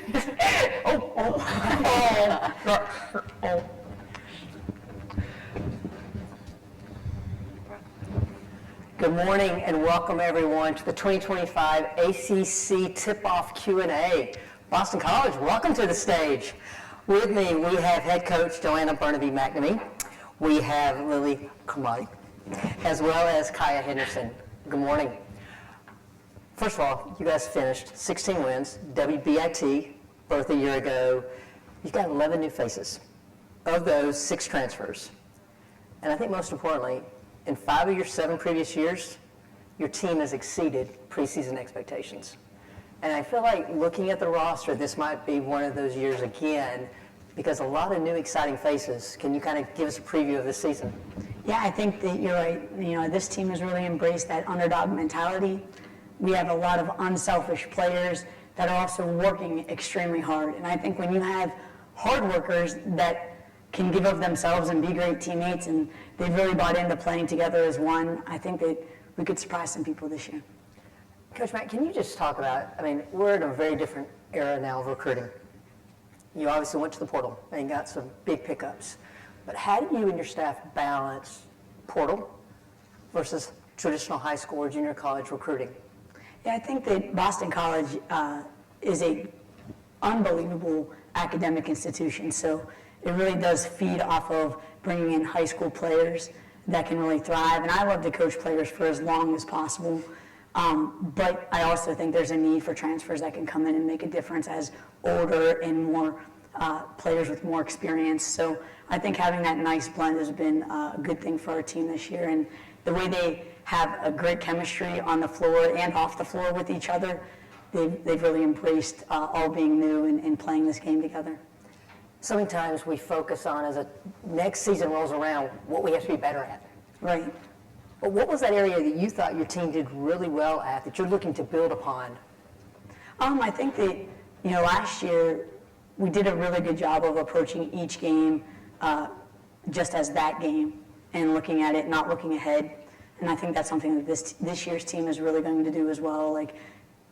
Good morning and welcome everyone to the 2025 ACC Tip-Off Q&A. Boston College, welcome to the stage. With me, we have head coach Joanna Bernabei-McNamee. We have Lily Kamali, as well as Kaya Henderson. Good morning. First of all, you guys finished 16 wins, WBIT, both a year ago. You've got 11 new faces. Of those, 6 transfers. And I think most importantly, in 5 of your 7 previous years, your team has exceeded preseason expectations. And I feel like looking at the roster, this might be one of those years again, because a lot of new exciting faces. Can you kind of give us a preview of this season? Yeah, I think that you're right. You know, this team has really embraced that underdog mentality. We have a lot of unselfish players that are also working extremely hard. And I think when you have hard workers that can give of themselves and be great teammates, and they've really bought into playing together as one, I think that we could surprise some people this year. Coach Matt, can you just talk about, I mean, we're in a very different era now of recruiting. You obviously went to the portal and got some big pickups. But how do you and your staff balance portal versus traditional high school or junior college recruiting? Yeah, I think that Boston College is a unbelievable academic institution. So it really does feed off of bringing in high school players that can really thrive. And I love to coach players for as long as possible. But I also think there's a need for transfers that can come in and make a difference as older and more players with more experience. So I think having that nice blend has been a good thing for our team this year. And the way they have a great chemistry on the floor and off the floor with each other, they've really embraced all being new and playing this game together. So many times we focus on, as a next season rolls around, what we have to be better at. Right. But what was that area that you thought your team did really well at that you're looking to build upon? I think that, you know, last year we did a really good job of approaching each game just as that game and looking at it, not looking ahead. And I think that's something that this year's team is really going to do as well. Like,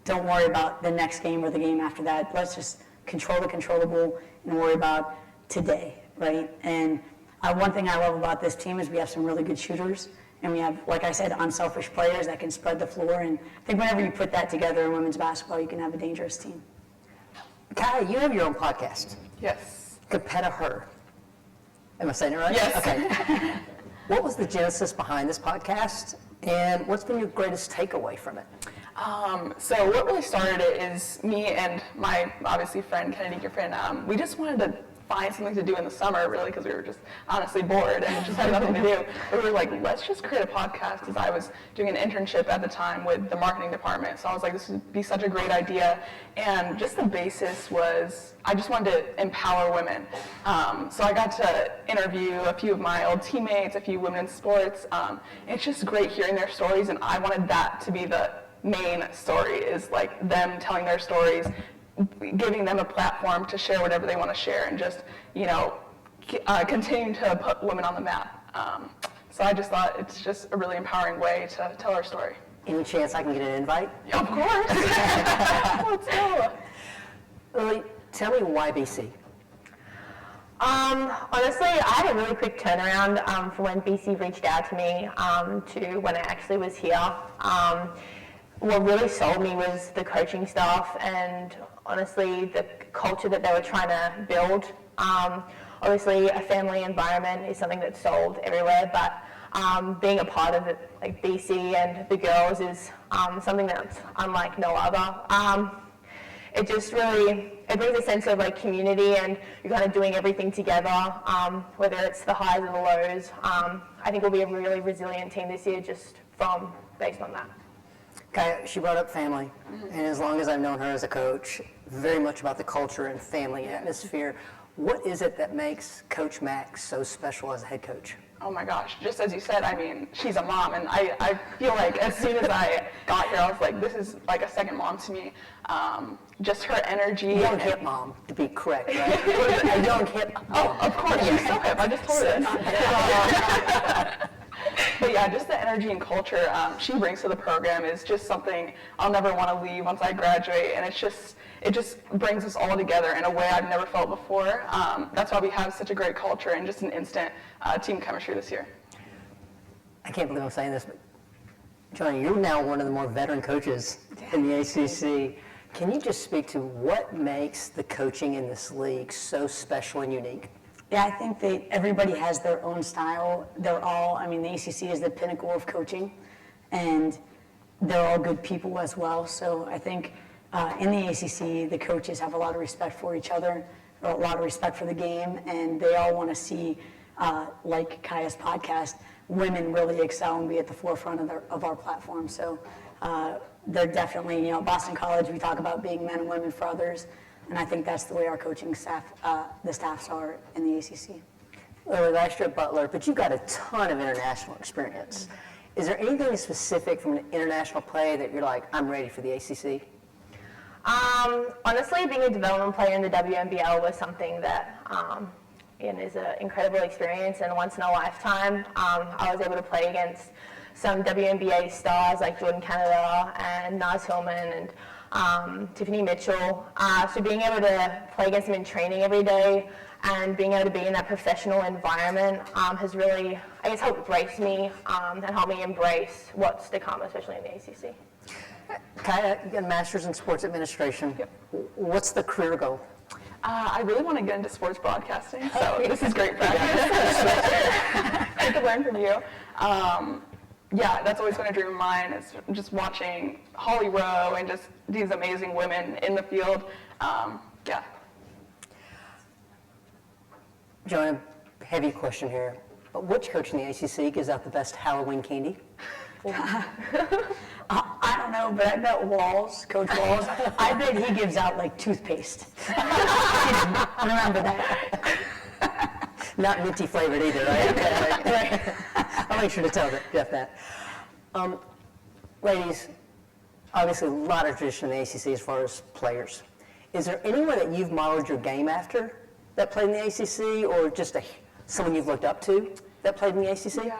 don't worry about the next game or the game after that. Let's just control the controllable and worry about today, right? And one thing I love about this team is we have some really good shooters, and we have, like I said, unselfish players that can spread the floor. And I think whenever you put that together in women's basketball, you can have a dangerous team. Kaya, you have your own podcast. Yes. Competa Her. Am I saying it right? Yes. Okay. What was the genesis behind this podcast, and what's been your greatest takeaway from it? So what really started it is me and my, obviously, friend, Kennedy Griffin, we just wanted to find something to do in the summer, really, because we were just honestly bored and just had nothing to do. But we were like, let's just create a podcast, because I was doing an internship at the time with the marketing department. So I was like, this would be such a great idea. And just the basis was, I just wanted to empower women. So I got to interview a few of my old teammates, a few women in sports. It's just great hearing their stories, and I wanted that to be the main story, is like them telling their stories, giving them a platform to share whatever they want to share, and just, you know, continuing to put women on the map. So I just thought it's just a really empowering way to tell our story. Any chance I can get an invite? Yeah, of course. Let's go. Lily, tell me why BC? Honestly, I had a really quick turnaround from when BC reached out to me to when I actually was here. What really sold me was the coaching staff and honestly the culture that they were trying to build. Obviously, a family environment is something that's sold everywhere, but being a part of it, like BC and the girls, is something that's unlike no other. It just really, it brings a sense of like community, and you're kind of doing everything together, whether it's the highs or the lows. I think we'll be a really resilient team this year just based on that. Kaya, she brought up family, and as long as I've known her as a coach, very much about the culture and family atmosphere. What is it that makes Coach Mack so special as a head coach? Oh my gosh, just as you said, I mean, she's a mom, and I feel like as soon as I got here, I was like, this is like a second mom to me. Just her energy. Young hip mom, to be correct, right? A young hip mom. Oh, of course, she's so hip. I just told her. But yeah, just the energy and culture she brings to the program is just something I'll never want to leave once I graduate. And it's just, it just brings us all together in a way I've never felt before. That's why we have such a great culture and just an instant team chemistry this year. I can't believe I'm saying this, but Johnny, you're now one of the more veteran coaches in the ACC. Can you just speak to what makes the coaching in this league so special and unique? Yeah, I think that everybody has their own style. The ACC is the pinnacle of coaching, and they're all good people as well. So I think in the ACC, the coaches have a lot of respect for each other, a lot of respect for the game, and they all want to see, like Kaya's podcast, women really excel and be at the forefront of our platform. So they're definitely, Boston College, we talk about being men and women for others, and I think that's the way our coaching staff, the staffs are in the ACC. Well, last year at Butler, but you've got a ton of international experience. Is there anything specific from an international play that you're like, I'm ready for the ACC? Honestly, being a development player in the WNBL was something that is an incredible experience and once in a lifetime. I was able to play against some WNBA stars like Jordan Canada and Naz Hillman and Tiffany Mitchell. So being able to play against them in training every day and being able to be in that professional environment has really, helped brace me and helped me embrace what's to come, especially in the ACC. Kaya, you got a master's in sports administration. Yep. What's the career goal? I really want to get into sports broadcasting, so this is great practice. I could learn from you. Yeah, that's always been a dream of mine, is just watching Holly Rowe and just these amazing women in the field. Yeah. Joanna, heavy question here. But which coach in the ACC gives out the best Halloween candy? I don't know, but I bet Walls, Coach Walls, I bet he gives out like toothpaste. Remember that. Not minty flavored either, right? I'll make sure to tell Jeff that. Ladies, obviously a lot of tradition in the ACC as far as players. Is there anyone that you've modeled your game after that played in the ACC, or just someone you've looked up to that played in the ACC? Yeah.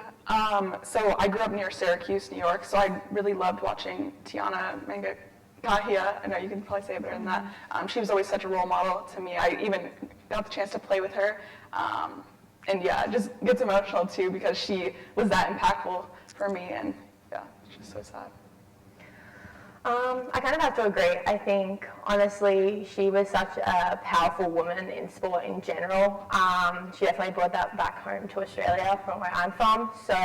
So I grew up near Syracuse, New York, so I really loved watching Tiana Mangakahia. I know you can probably say it better than that. She was always such a role model to me. I even got the chance to play with her. And yeah, it just gets emotional too because she was that impactful for me, and yeah, it's just so sad. I kind of have to agree. I think, honestly, she was such a powerful woman in sport in general. She definitely brought that back home to Australia from where I'm from. So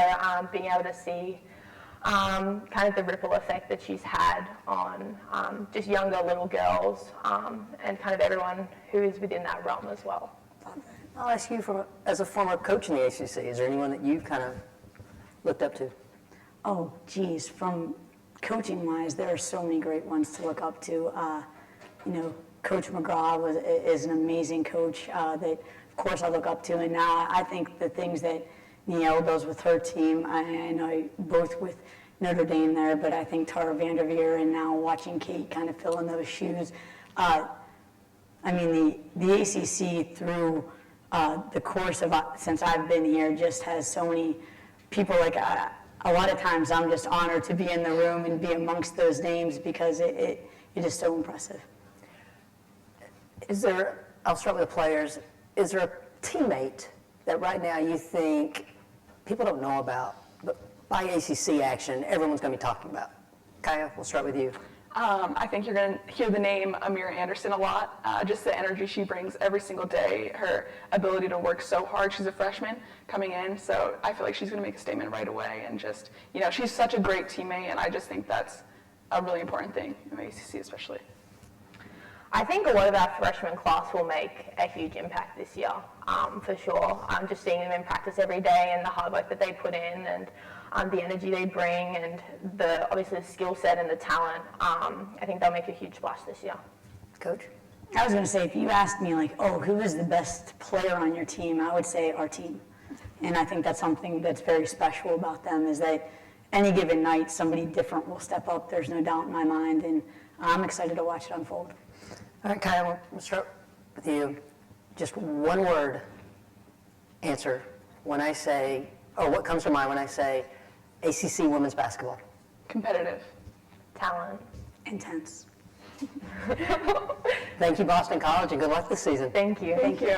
being able to see kind of the ripple effect that she's had on just younger little girls and kind of everyone who is within that realm as well. I'll ask you, as a former coach in the ACC, is there anyone that you've kind of looked up to? Oh, geez, from coaching-wise, there are so many great ones to look up to. Coach McGraw is an amazing coach that, of course, I look up to. And now I think the things that Niele does with her team, I know both with Notre Dame there, but I think Tara Vanderveer and now watching Kate kind of fill in those shoes. The ACC through the course of since I've been here just has so many people. Like a lot of times I'm just honored to be in the room and be amongst those names because it is so impressive. I'll start with the players, is there a teammate that right now you think people don't know about, but by ACC action, everyone's going to be talking about? Kaya, we'll start with you. I think you're going to hear the name Amira Anderson a lot. Just the energy she brings every single day, her ability to work so hard. She's a freshman coming in, so I feel like she's going to make a statement right away. And just, she's such a great teammate, and I just think that's a really important thing in the ACC especially. I think a lot of our freshman class will make a huge impact this year, for sure. Just seeing them in practice every day and the hard work that they put in and the energy they bring and obviously the skill set and the talent, I think they'll make a huge splash this year. Coach? I was going to say, if you asked me, who is the best player on your team, I would say our team. And I think that's something that's very special about them is that any given night, somebody different will step up. There's no doubt in my mind, and I'm excited to watch it unfold. All right, Kyle, we'll start with you. Just one word answer when I say, or what comes to mind when I say ACC women's basketball? Competitive. Talent. Intense. Thank you, Boston College, and good luck this season. Thank you. Thank you.